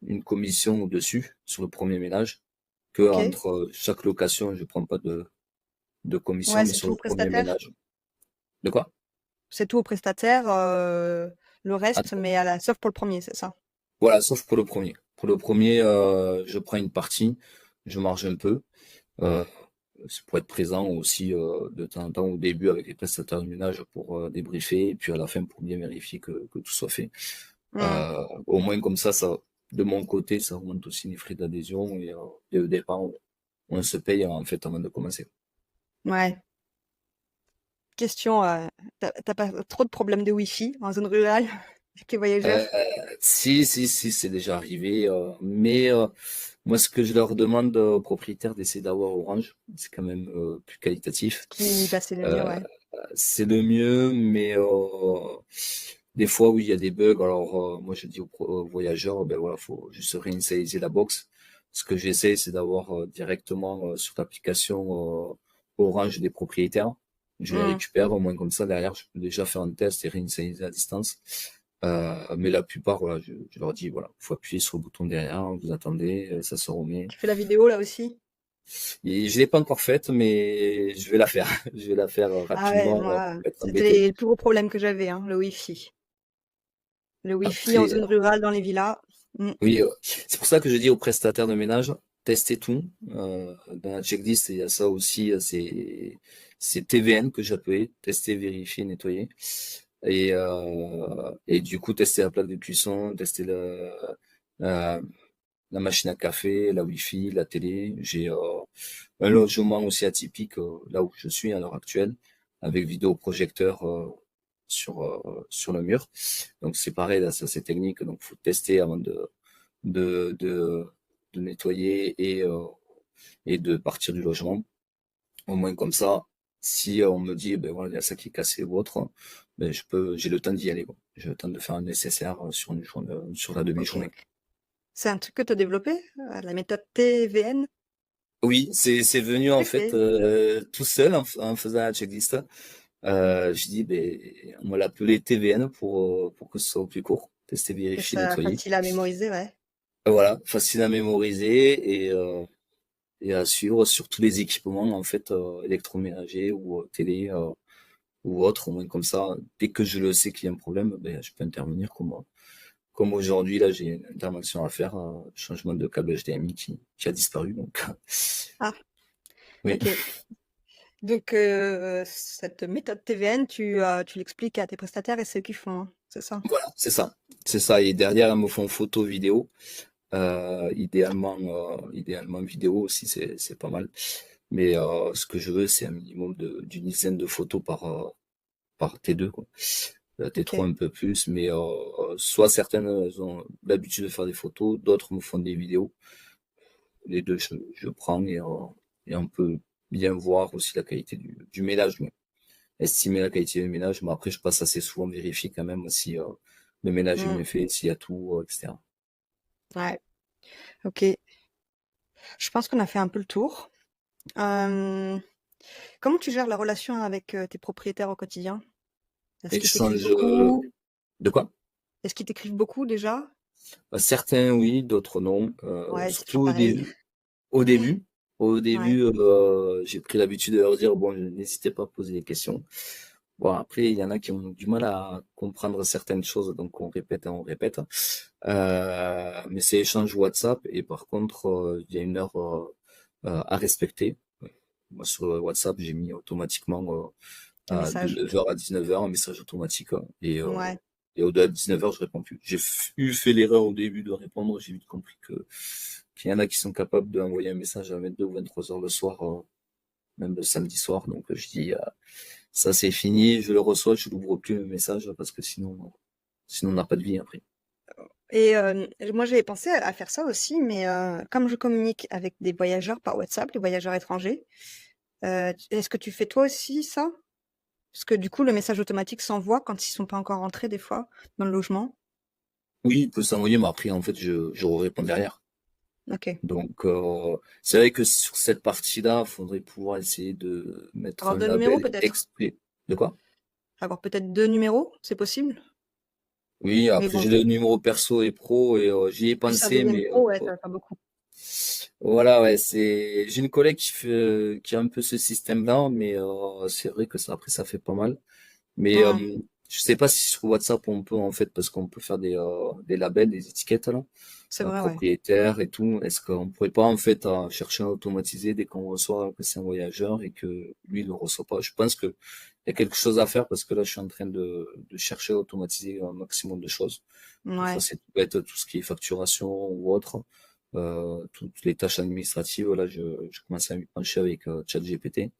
S2: une commission au-dessus sur le premier ménage. Que
S1: Ok.
S2: entre chaque location, je prends pas de commission,
S1: Ouais,
S2: mais
S1: c'est
S2: sur
S1: tout
S2: le
S1: au
S2: premier
S1: prestataire.
S2: ménage. De quoi?
S1: C'est tout au prestataire. Le
S2: Ah,
S1: reste, mais sauf pour le premier, c'est ça.
S2: voilà, sauf pour le premier. Pour le premier, je prends une partie, je marge un peu. Euh, c'est pour être présent aussi de temps en temps au début avec les prestataires de ménage pour débriefer et puis à la fin pour bien vérifier que tout soit fait.
S1: Hmm.
S2: Au moins comme ça, de mon côté, ça remonte aussi les frais d'adhésion et dès le départ, on se paye en fait avant de commencer.
S1: Ouais. Question, t'as pas trop de problèmes de Wi-Fi en zone rurale avec les voyageurs?
S2: Euh, si, c'est déjà arrivé. Mais moi, ce que je leur demande aux propriétaires d'essayer d'avoir Orange, c'est quand même plus qualitatif.
S1: Ce qui passait le mieux,
S2: Euh,
S1: ouais.
S2: c'est le mieux, mais des fois, oui, il y a des bugs. Alors, moi, je dis aux voyageurs, ben voilà, faut juste réinitialiser la box. Ce que j'essaie, c'est d'avoir directement sur l'application Orange des propriétaires. Je les
S1: Hmm.
S2: récupère, au moins comme ça, derrière, je peux déjà faire un test et réinitialiser à distance. Mais la plupart, voilà, je leur dis, voilà, faut appuyer sur le bouton derrière, vous attendez, ça se remet.
S1: Tu fais la vidéo là aussi?
S2: Et je l'ai pas encore faite, mais je vais la faire. Je vais la faire
S1: Ah ouais,
S2: rapidement
S1: moi,
S2: pour être
S1: c'était
S2: embêté.
S1: le plus gros problème que j'avais, hein, le Wi-Fi. Le Wi-Fi en
S2: Après,
S1: zone rurale dans les villas. Hmm.
S2: oui, c'est pour ça que je dis aux prestataires de ménage, testez tout. Dans la checklist, il y a ça aussi, c'est TVN que j'appelais, tester, vérifier, nettoyer. Et du coup, tester la plaque de cuisson, tester la, la machine à café, la Wi-Fi, la télé. J'ai un logement aussi atypique là où je suis à l'heure actuelle, avec vidéoprojecteur sur le mur. Donc c'est pareil, là, ça c'est technique, donc faut tester avant de, de, de nettoyer et de partir du logement. Au moins comme ça, si on me dit, ben voilà, il y a ça qui est cassé ou autre, ben j'ai le temps d'y aller, quoi. J'ai le temps de faire un nécessaire sur une journée, sur la
S1: Ok.
S2: demi-journée.
S1: C'est un truc que tu as développé, la méthode TVN?
S2: Oui, c'est venu en fait
S1: Ok.
S2: tout seul en faisant la checklist. Je dis, ben, on va l'appeler TVN pour que ce soit au plus court. Tester,
S1: Que
S2: vérifier,
S1: ça
S2: nettoyer.
S1: facile à mémoriser, ouais.
S2: Voilà, facile à mémoriser et à suivre sur tous les équipements en fait électroménagers ou télé ou autres. Au moins comme ça, dès que je le sais qu'il y a un problème, ben, je peux intervenir comme aujourd'hui là, j'ai une intervention à faire, changement de câble HDMI qui a disparu. Donc
S1: Ah,
S2: oui.
S1: ok. Donc, cette méthode TVN, tu l'expliques à tes prestataires et c'est eux qui font, hein, c'est ça?
S2: Voilà, c'est ça. C'est ça. Et derrière, elles me font photo, vidéo. Idéalement vidéo aussi, c'est pas mal. Mais ce que je veux, c'est un minimum d'une dizaine de photos par T2, quoi. T3
S1: Ok.
S2: un peu plus, mais soit certaines elles ont l'habitude de faire des photos, d'autres me font des vidéos. Les deux, je prends et on peut bien voir aussi la qualité du ménage, mais estimer la qualité du ménage. Mais après, je passe assez souvent vérifier quand même si le ménage est
S1: Hmm.
S2: bien fait, s'il y a tout, etc.
S1: Ouais. Ok. Je pense qu'on a fait un peu le tour. Hem, Comment tu gères la relation avec, tes propriétaires au quotidien? Est-ce qu'ils t'écrivent
S2: Échange,
S1: beaucoup?
S2: de quoi?
S1: Est-ce qu'ils t'écrivent beaucoup déjà?
S2: Certains oui, d'autres non.
S1: Ouais, c'est toujours
S2: Surtout
S1: pareil.
S2: au début. Au
S1: Ouais,
S2: début, j'ai pris l'habitude de leur dire, bon, n'hésitez pas à poser des questions. Bon, après, il y en a qui ont du mal à comprendre certaines choses, donc on répète et on répète. Mais c'est échange WhatsApp et par contre, il y a une heure à respecter. Moi, sur WhatsApp, j'ai mis automatiquement
S1: le
S2: de
S1: message.
S2: 9h à 19h un message automatique, hein,
S1: Ouais,
S2: et au-delà de 19h, je réponds plus. Fait l'erreur au début de répondre, j'ai vite compris qu'il y en a qui sont capables d'envoyer un message à 22 ou 23h le soir, même le samedi soir. Donc je dis, ça c'est fini, je le reçois, je n'ouvre plus le message parce que sinon on n'a pas de vie après.
S1: et moi j'avais pensé à faire ça aussi, mais comme je communique avec des voyageurs par WhatsApp, les voyageurs étrangers, est-ce que tu fais toi aussi ça? Parce que du coup, le message automatique s'envoie quand ils sont pas encore rentrés des fois dans le logement?
S2: Oui, il peut s'envoyer, mais après en fait je réponds derrière.
S1: OK.
S2: Donc c'est vrai que sur cette partie-là, il faudrait pouvoir essayer de mettre
S1: Avoir
S2: un
S1: 2 numéros
S2: label
S1: peut-être?
S2: exprès. De quoi?
S1: Avoir peut-être 2 numéros, c'est possible?
S2: Oui,
S1: Mais
S2: après
S1: bon,
S2: j'ai le numéro perso et pro et j'y ai
S1: plus un
S2: pensé,
S1: deuxième
S2: mais
S1: pro, ouais, ça va faire beaucoup.
S2: voilà, ouais, j'ai une collègue qui a un peu ce système-là, mais c'est vrai que ça après ça fait pas mal. Mais
S1: Mmh.
S2: je sais pas si sur WhatsApp on peut en fait parce qu'on peut faire des labels, des étiquettes là,
S1: C'est vrai, ouais.
S2: propriétaires et tout. Est-ce qu'on pourrait pas en fait chercher à automatiser dès qu'on reçoit que c'est un voyageur et que lui ne le reçoit pas. Je pense que il y a quelque chose à faire parce que là je suis en train de chercher à automatiser un maximum de choses. Des fois
S1: Ouais.
S2: c'est tout bête, tout ce qui est facturation ou autre, toutes les tâches administratives. Là je commence à m'y pencher avec ChatGPT.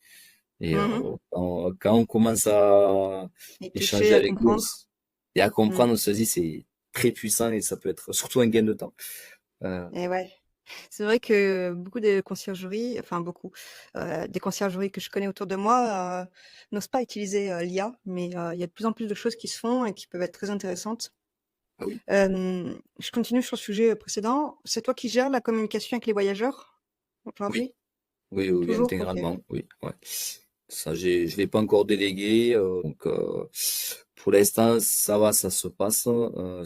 S2: Et
S1: Mmh.
S2: quand on commence à
S1: Et toucher,
S2: échanger
S1: à
S2: avec eux
S1: comprendre.
S2: et à
S1: Mmh.
S2: comprendre, on se dit c'est très puissant et ça peut être surtout un gain de temps. Euh,
S1: Et ouais. C'est vrai que beaucoup de conciergeries, enfin beaucoup, des conciergeries que je connais autour de moi, n'osent pas utiliser, l'IA, mais il y a de plus en plus de choses qui se font et qui peuvent être très intéressantes.
S2: ah oui,
S1: Je continue sur le sujet, précédent. C'est toi qui gères la communication avec les voyageurs
S2: oui,
S1: aujourd'hui?
S2: oui, oui, oui,
S1: Toujours? OK.
S2: intégralement, oui, ouais. Ça, je l'ai pas encore délégué, donc pour l'instant, ça va, ça se passe.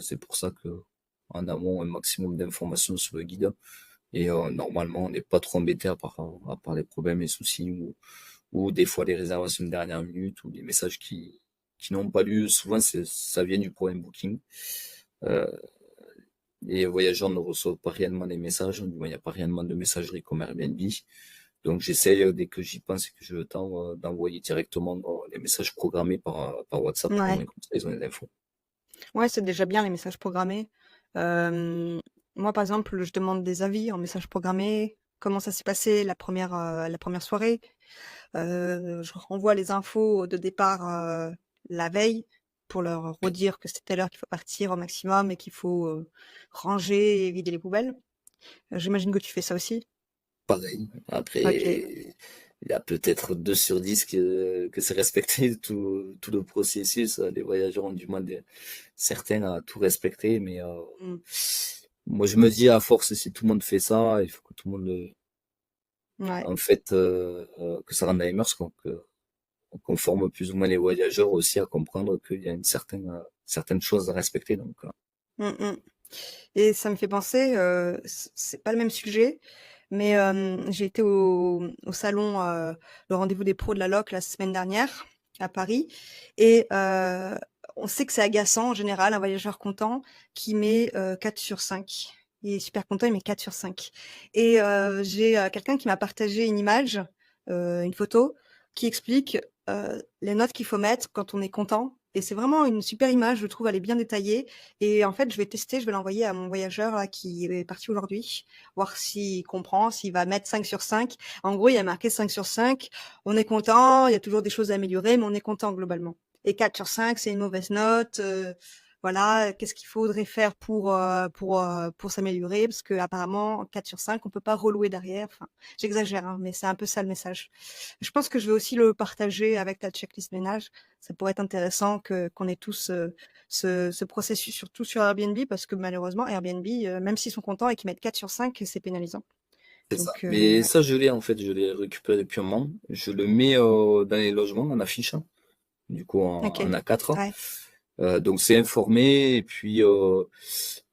S2: C'est pour ça que en amont un maximum d'informations sur le guide et normalement, on n'est pas trop embêté à part les problèmes et soucis ou des fois les réservations de dernière minute ou des messages qui n'ont pas lieu. Souvent, ça vient du problème booking. Euh, les voyageurs ne reçoivent pas réellement les messages. Du moins, il n'y a pas réellement de messagerie comme Airbnb. Donc, j'essaye, dès que j'y pense et que j'ai le temps, d'envoyer directement les messages programmés par WhatsApp. Au
S1: Ouais.
S2: moins, comme ça, ils ont les infos.
S1: Ouais, c'est déjà bien les messages programmés. Hem, Moi, par exemple, je demande des avis en message programmé. Comment ça s'est passé la première soirée? Je renvoie les infos de départ, la veille pour leur
S2: Oui,
S1: redire que c'est telle heure qu'il faut partir au maximum et qu'il faut, ranger et vider les poubelles. J'imagine que tu fais ça aussi?
S2: pareil.
S1: OK.
S2: Après, il y a peut-être 2 sur 10 que c'est respecté tout le processus. Les voyageurs ont du mal, certains, à tout respecter, mais
S1: Mmh.
S2: moi, je me dis, à force, si tout le monde fait ça, il faut que tout le monde,
S1: Ouais.
S2: en fait, que ça rende les mœurs, quoi, qu'on forme plus ou moins les voyageurs aussi à comprendre qu'il y a certaines choses à respecter. Donc,
S1: Mmh mh. Et ça me fait penser, c'est pas le même sujet, mais j'ai été au salon, le rendez-vous des pros de la LOC la semaine dernière à Paris et on sait que c'est agaçant en général, un voyageur content qui met, 4 sur 5. Il est super content, il met 4 sur 5 et j'ai, quelqu'un qui m'a partagé une image, une photo qui explique, les notes qu'il faut mettre quand on est content et c'est vraiment une super image, je trouve, elle est bien détaillée et en fait, je vais tester, je vais l'envoyer à mon voyageur là qui est parti aujourd'hui, voir s'il comprend, s'il va mettre 5 sur 5. En gros, il y a marqué 5 sur 5. On est content, il y a toujours des choses à améliorer, mais on est content globalement. Et 4 sur 5, c'est une mauvaise note. Voilà, qu'est-ce qu'il faudrait faire pour s'améliorer? Parce que apparemment, 4 sur 5, on peut pas relouer derrière. Enfin, j'exagère, hein, mais c'est un peu ça le message. Je pense que je vais aussi le partager avec ta checklist ménage. Ça pourrait être intéressant qu'on ait tous ce processus, surtout sur Airbnb, parce que malheureusement, Airbnb, même s'ils sont contents et qu'ils mettent 4 sur 5, c'est pénalisant.
S2: C'est ça.
S1: Donc,
S2: Mais
S1: ouais.
S2: ça, je l'ai en fait, je l'ai récupéré depuis un moment. Je le mets dans les logements en affiche, hein. Du coup
S1: Ok.
S2: en A4.
S1: Ouais.
S2: Donc c'est informé et puis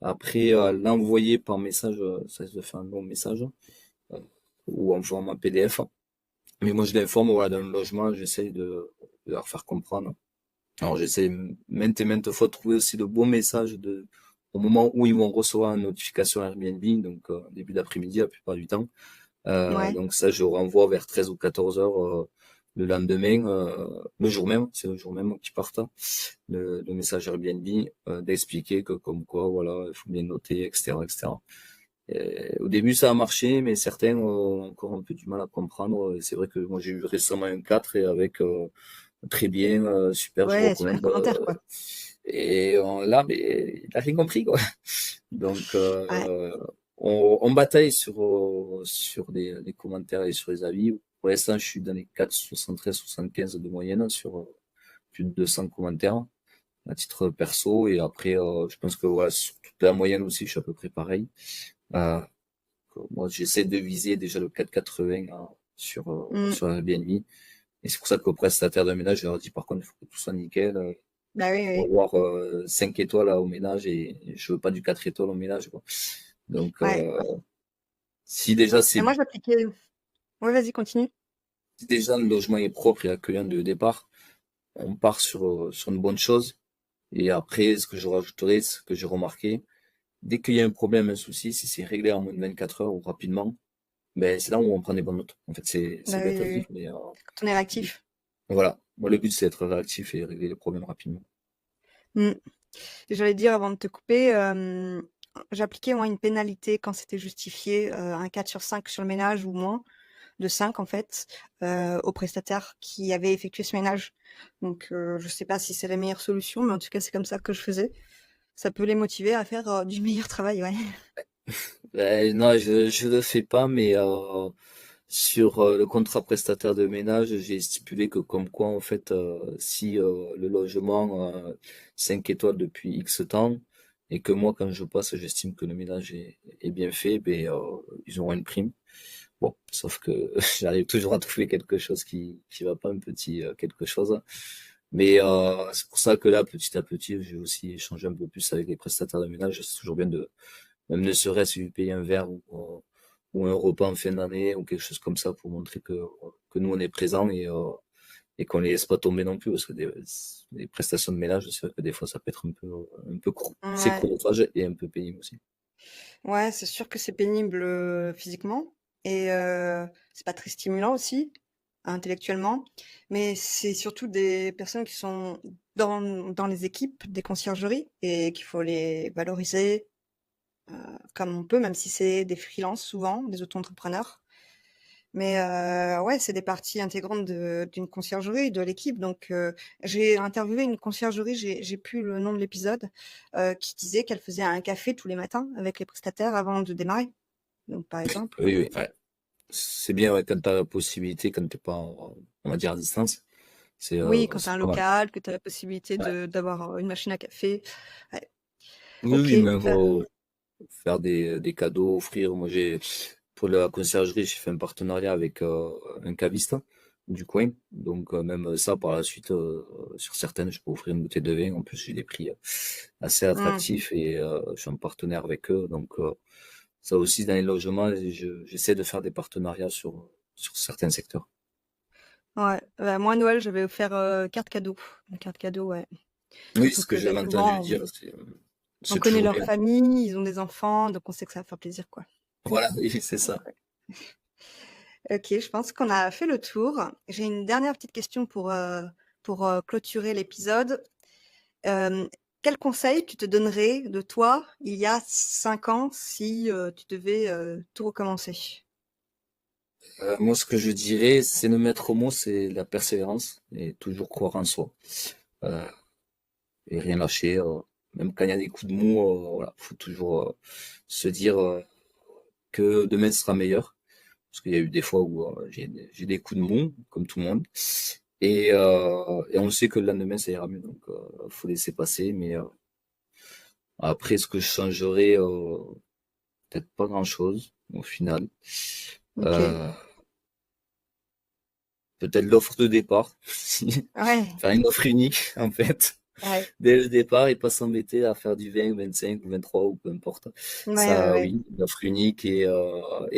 S2: après l'envoyer par message, ça se fait un long message euh, ou en format PDF. Mais moi je l'informe voilà, dans le logement, j'essaie de leur faire comprendre. Alors j'essaie maintes et maintes fois de trouver aussi de bons messages au moment où ils vont recevoir une notification Airbnb, donc début d'après-midi la plupart du temps.
S1: Ouais.
S2: Donc ça je renvoie vers 13 ou 14 heures le lendemain, le jour même, c'est le jour même qu'ils partent, le message Airbnb, d'expliquer que comme quoi voilà, il faut bien noter, etc., etc. Au début, ça a marché, mais certains ont encore un peu du mal à comprendre. Et c'est vrai que moi, j'ai eu récemment un 4 et avec très bien, super, je
S1: Ouais, super
S2: recommande.
S1: commentaire, quoi.
S2: Et là, mais il a rien compris, quoi. Donc,
S1: Ouais.
S2: on bataille sur les commentaires et sur les avis. Pour l'instant, je suis dans les 4,73-75 de moyenne sur plus de 200 commentaires à titre perso. Et après, je pense que voilà, sur toute la moyenne aussi, je suis à peu près pareil. Euh, Moi, j'essaie de viser déjà le 4,80 hein,
S1: Mm.
S2: sur Airbnb. Et c'est pour ça qu'au prestataire de ménage, je leur dis par contre, il faut que tout soit nickel.
S1: Bah oui,
S2: Pour
S1: oui.
S2: avoir 5 étoiles là, au ménage et je veux pas du 4 étoiles au ménage, quoi. Donc,
S1: Ouais.
S2: si déjà
S1: Et moi, j'appliquais. Ouais, vas-y, continue.
S2: si déjà le logement est propre et accueillant de départ, on part sur une bonne chose. Et après, ce que je rajouterais, ce que j'ai remarqué, dès qu'il y a un problème, un souci, si c'est réglé en moins de 24 heures ou rapidement, ben, c'est là où on prend des bonnes notes. En fait, c'est
S1: Bah oui,
S2: bête à
S1: oui,
S2: dire,
S1: oui.
S2: mais
S1: Quand on est réactif.
S2: voilà. Moi, le but, c'est d'être réactif et régler les problèmes rapidement.
S1: Mm. Et j'allais dire avant de te couper, j'appliquais moi une pénalité quand c'était justifié, un 4 sur 5 sur le ménage ou moins, de 5 en fait, aux prestataires qui avaient effectué ce ménage. Donc, je sais pas si c'est la meilleure solution, mais en tout cas, c'est comme ça que je faisais. Ça peut les motiver à faire, du meilleur travail, ouais.
S2: Ben, non, je le fais pas, mais sur le contrat prestataire de ménage, j'ai stipulé que comme quoi, en fait, si le logement 5 étoiles depuis X temps, et que moi, quand je passe, j'estime que le ménage est bien fait, ben, ils auront une prime. Bon, sauf que j'arrive toujours à trouver quelque chose qui va pas, un petit quelque chose. Mais c'est pour ça que là, petit à petit, j'ai aussi échangé un peu plus avec les prestataires de ménage. C'est toujours bien de, même ne serait-ce lui payer un verre ou un repas en fin d'année ou quelque chose comme ça pour montrer que nous on est présents et qu'on les laisse pas tomber non plus parce que des prestations de ménage, c'est vrai que des fois ça peut être un peu c'est
S1: Ouais.
S2: chronophage et un peu pénible aussi.
S1: Ouais, c'est sûr que c'est pénible, physiquement et c'est pas très stimulant aussi, intellectuellement. Mais c'est surtout des personnes qui sont dans les équipes des conciergeries et qu'il faut les valoriser, heu, comme on peut, même si c'est des freelances souvent, des auto-entrepreneurs. Mais ouais, c'est des parties intégrantes d'une conciergerie, de l'équipe. Donc j'ai interviewé une conciergerie, j'ai plus le nom de l'épisode, qui disait qu'elle faisait un café tous les matins avec les prestataires avant de démarrer. Donc par exemple,
S2: Oui, oui, ouais. C'est bien ouais, quand t'as la possibilité, quand t'es pas, on va dire à distance,
S1: oui, quand tu as
S2: c'est
S1: un
S2: pas mal.
S1: local, que tu as la possibilité
S2: Ouais.
S1: de d'avoir, une machine à café. Ouais,
S2: Oui,
S1: OK,
S2: oui, même
S1: bah
S2: faire des cadeaux, offrir. Moi, pour la conciergerie, j'ai fait un partenariat avec un caviste du coin. Donc, même ça, par la suite, sur certaines, je peux offrir une bouteille de vin. En plus, j'ai des prix assez
S1: mmh,
S2: attractifs et je suis en partenaire avec eux. Donc, ça aussi, dans les logements, j'essaie de faire des partenariats sur certains secteurs.
S1: ouais, moi à Noël, j'avais offert, carte cadeau. Une carte cadeau, ouais.
S2: Oui,
S1: Surtout
S2: ce que
S1: que, bah,
S2: j'avais entendu
S1: souvent
S2: dire,
S1: on
S2: c'est
S1: connaît
S2: toujours
S1: leur
S2: bien.
S1: famille, ils ont des enfants, donc on sait que ça va faire plaisir, quoi.
S2: Voilà, oui, c'est ça.
S1: OK, je pense qu'on a fait le tour. J'ai une dernière petite question pour, clôturer l'épisode. Hem, Quel conseil tu te donnerais de toi, il y a 5 ans, si, tu devais, tout recommencer?
S2: Moi, ce que je dirais, c'est le maître mot, c'est la persévérance et toujours croire en soi. Euh, et rien lâcher. Même quand il y a des coups de mou, voilà, faut toujours se dire que demain sera meilleur. Parce qu'il y a eu des fois où j'ai des coups de mou, comme tout le monde. Et on sait que le lendemain, ça ira mieux. Donc, faut laisser passer. Mais après, ce que je changerais, peut-être pas grand-chose. au final.
S1: Ok.
S2: Euh, Peut-être l'offre de départ,
S1: Ouais,
S2: faire une offre unique en fait.
S1: ouais,
S2: Dès le départ et pas s'embêter à faire du 20, 25 ou 23 ou peu importe.
S1: ouais, ouais,
S2: Ça,
S1: ouais.
S2: oui, une offre unique et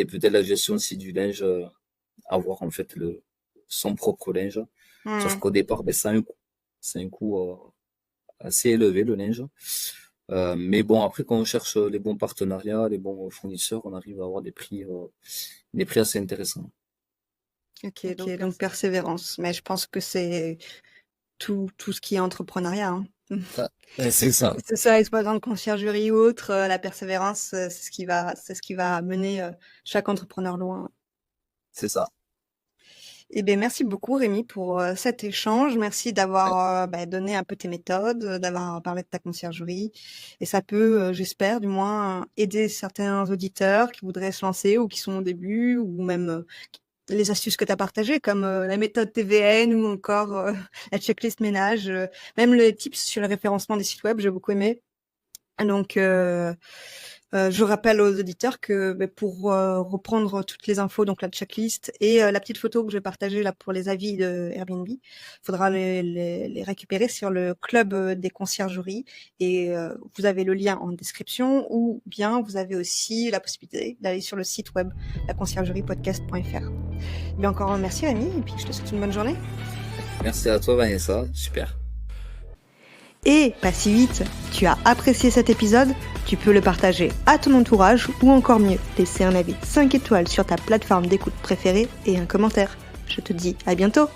S2: peut-être la gestion aussi du linge, avoir en fait son propre linge. Sauf
S1: Hmm.
S2: qu'au départ, ben, ça a un coût. C'est un coût assez élevé le linge. Mais bon, après, quand on cherche les bons partenariats, les bons fournisseurs, on arrive à avoir des prix assez intéressants.
S1: Ok, donc persévérance. Mais je pense que c'est tout ce qui est entrepreneuriat, hein.
S2: Ah, ouais, c'est ça,
S1: Que ce soit exploitant de conciergerie ou autre, la persévérance, c'est ce qui va mener chaque entrepreneur loin.
S2: c'est ça.
S1: Eh bien, merci beaucoup Rémi pour cet échange. Merci
S2: Ouais,
S1: d'avoir donné un peu tes méthodes, d'avoir parlé de ta conciergerie. Et ça peut, j'espère du moins, aider certains auditeurs qui voudraient se lancer ou qui sont au début, ou même les astuces que tu as partagées, comme la méthode TVN ou encore la checklist ménage, même les tips sur le référencement des sites web, j'ai beaucoup aimé. Donc, je rappelle aux auditeurs que pour reprendre toutes les infos, donc la checklist et la petite photo que je vais partager là pour les avis de Airbnb, il faudra les récupérer sur le club des conciergeries et vous avez le lien en description ou bien vous avez aussi la possibilité d'aller sur le site web laconciergeriepodcast.fr. Bien encore merci Rémi et puis je te souhaite une bonne journée.
S2: merci à toi Vanessa, super.
S1: Et pas si vite, tu as apprécié cet épisode, tu peux le partager à ton entourage ou encore mieux, laisser un avis 5 étoiles sur ta plateforme d'écoute préférée et un commentaire. Je te dis à bientôt.